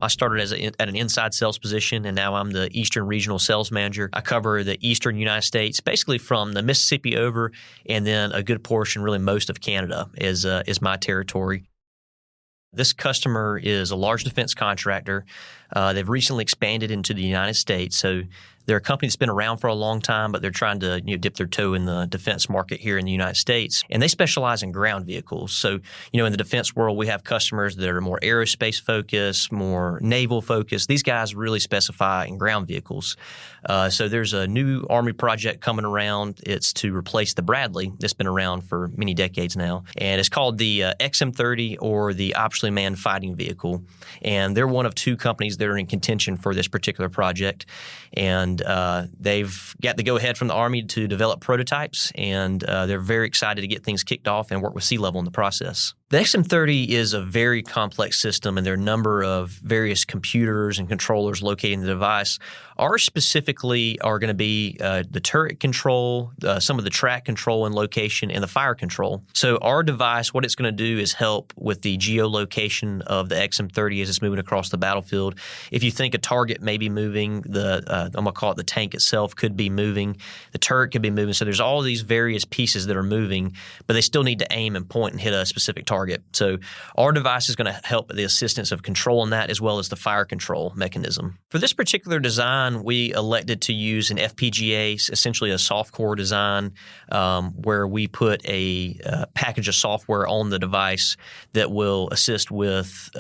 I started at an inside sales position, and now I'm the Eastern Regional Sales Manager. I cover the Eastern United States, basically from the Mississippi over, and then a good portion, really most of Canada is my territory. This customer is a large defense contractor. They've recently expanded into the United States, so they're a company that's been around for a long time, but they're trying to dip their toe in the defense market here in the United States. And they specialize in ground vehicles. So, in the defense world, we have customers that are more aerospace focused, more naval focused. These guys really specify in ground vehicles. So there's a new Army project coming around. It's to replace the Bradley that's been around for many decades now. And it's called the XM30, or the Optionally Manned Fighting Vehicle. And they're one of two companies that are in contention for this particular project. And they've got the go-ahead from the Army to develop prototypes, and they're very excited to get things kicked off and work with Sealevel in the process. The XM30 is a very complex system, and there are a number of various computers and controllers located in the device. Ours specifically are going to be the turret control, some of the track control and location, and the fire control. So our device, what it's going to do is help with the geolocation of the XM30 as it's moving across the battlefield. If you think a target may be moving, I'm going to call it the tank itself could be moving, the turret could be moving. So there's all these various pieces that are moving, but they still need to aim and point and hit a specific target. So our device is going to help the assistance of controlling that, as well as the fire control mechanism. For this particular design, we elected to use an FPGA, essentially a softcore design, where we put a package of software on the device that will assist with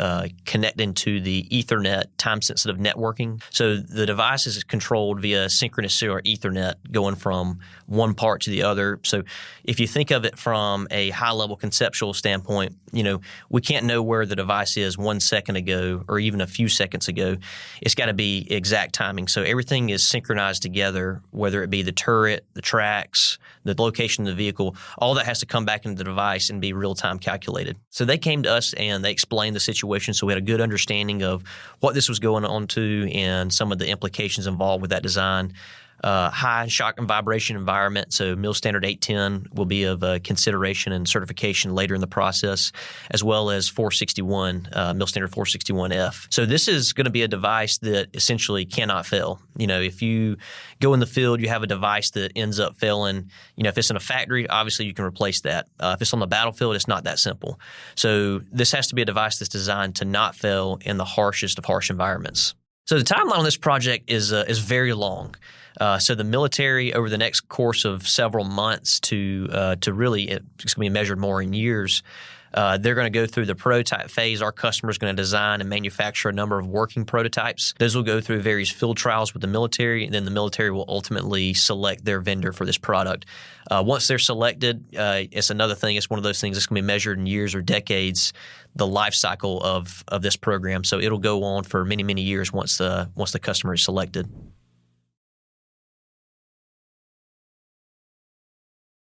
connecting to the Ethernet time-sensitive networking. So the device is controlled via synchronous serial Ethernet going from one part to the other. So if you think of it from a high-level conceptual standpoint, we can't know where the device is 1 second ago or even a few seconds ago. It's got to be exact timing. So everything is synchronized together, whether it be the turret, the tracks, the location of the vehicle. All that has to come back into the device and be real-time calculated. So they came to us and they explained the situation, so we had a good understanding of what this was going on to and some of the implications involved with that design. High shock and vibration environment, so MIL Standard 810 will be of consideration and certification later in the process, as well as 461, MIL Standard 461F. So this is going to be a device that essentially cannot fail. If you go in the field, you have a device that ends up failing. If it's in a factory, obviously you can replace that. If it's on the battlefield, it's not that simple. So this has to be a device that's designed to not fail in the harshest of harsh environments. So the timeline on this project is very long. So the military, over the next course of several months to really, it's going to be measured more in years, they're going to go through the prototype phase. Our customer is going to design and manufacture a number of working prototypes. Those will go through various field trials with the military, and then the military will ultimately select their vendor for this product. Once they're selected, it's another thing. It's one of those things that's going to be measured in years or decades, the life cycle of this program. So it'll go on for many, many years once the customer is selected.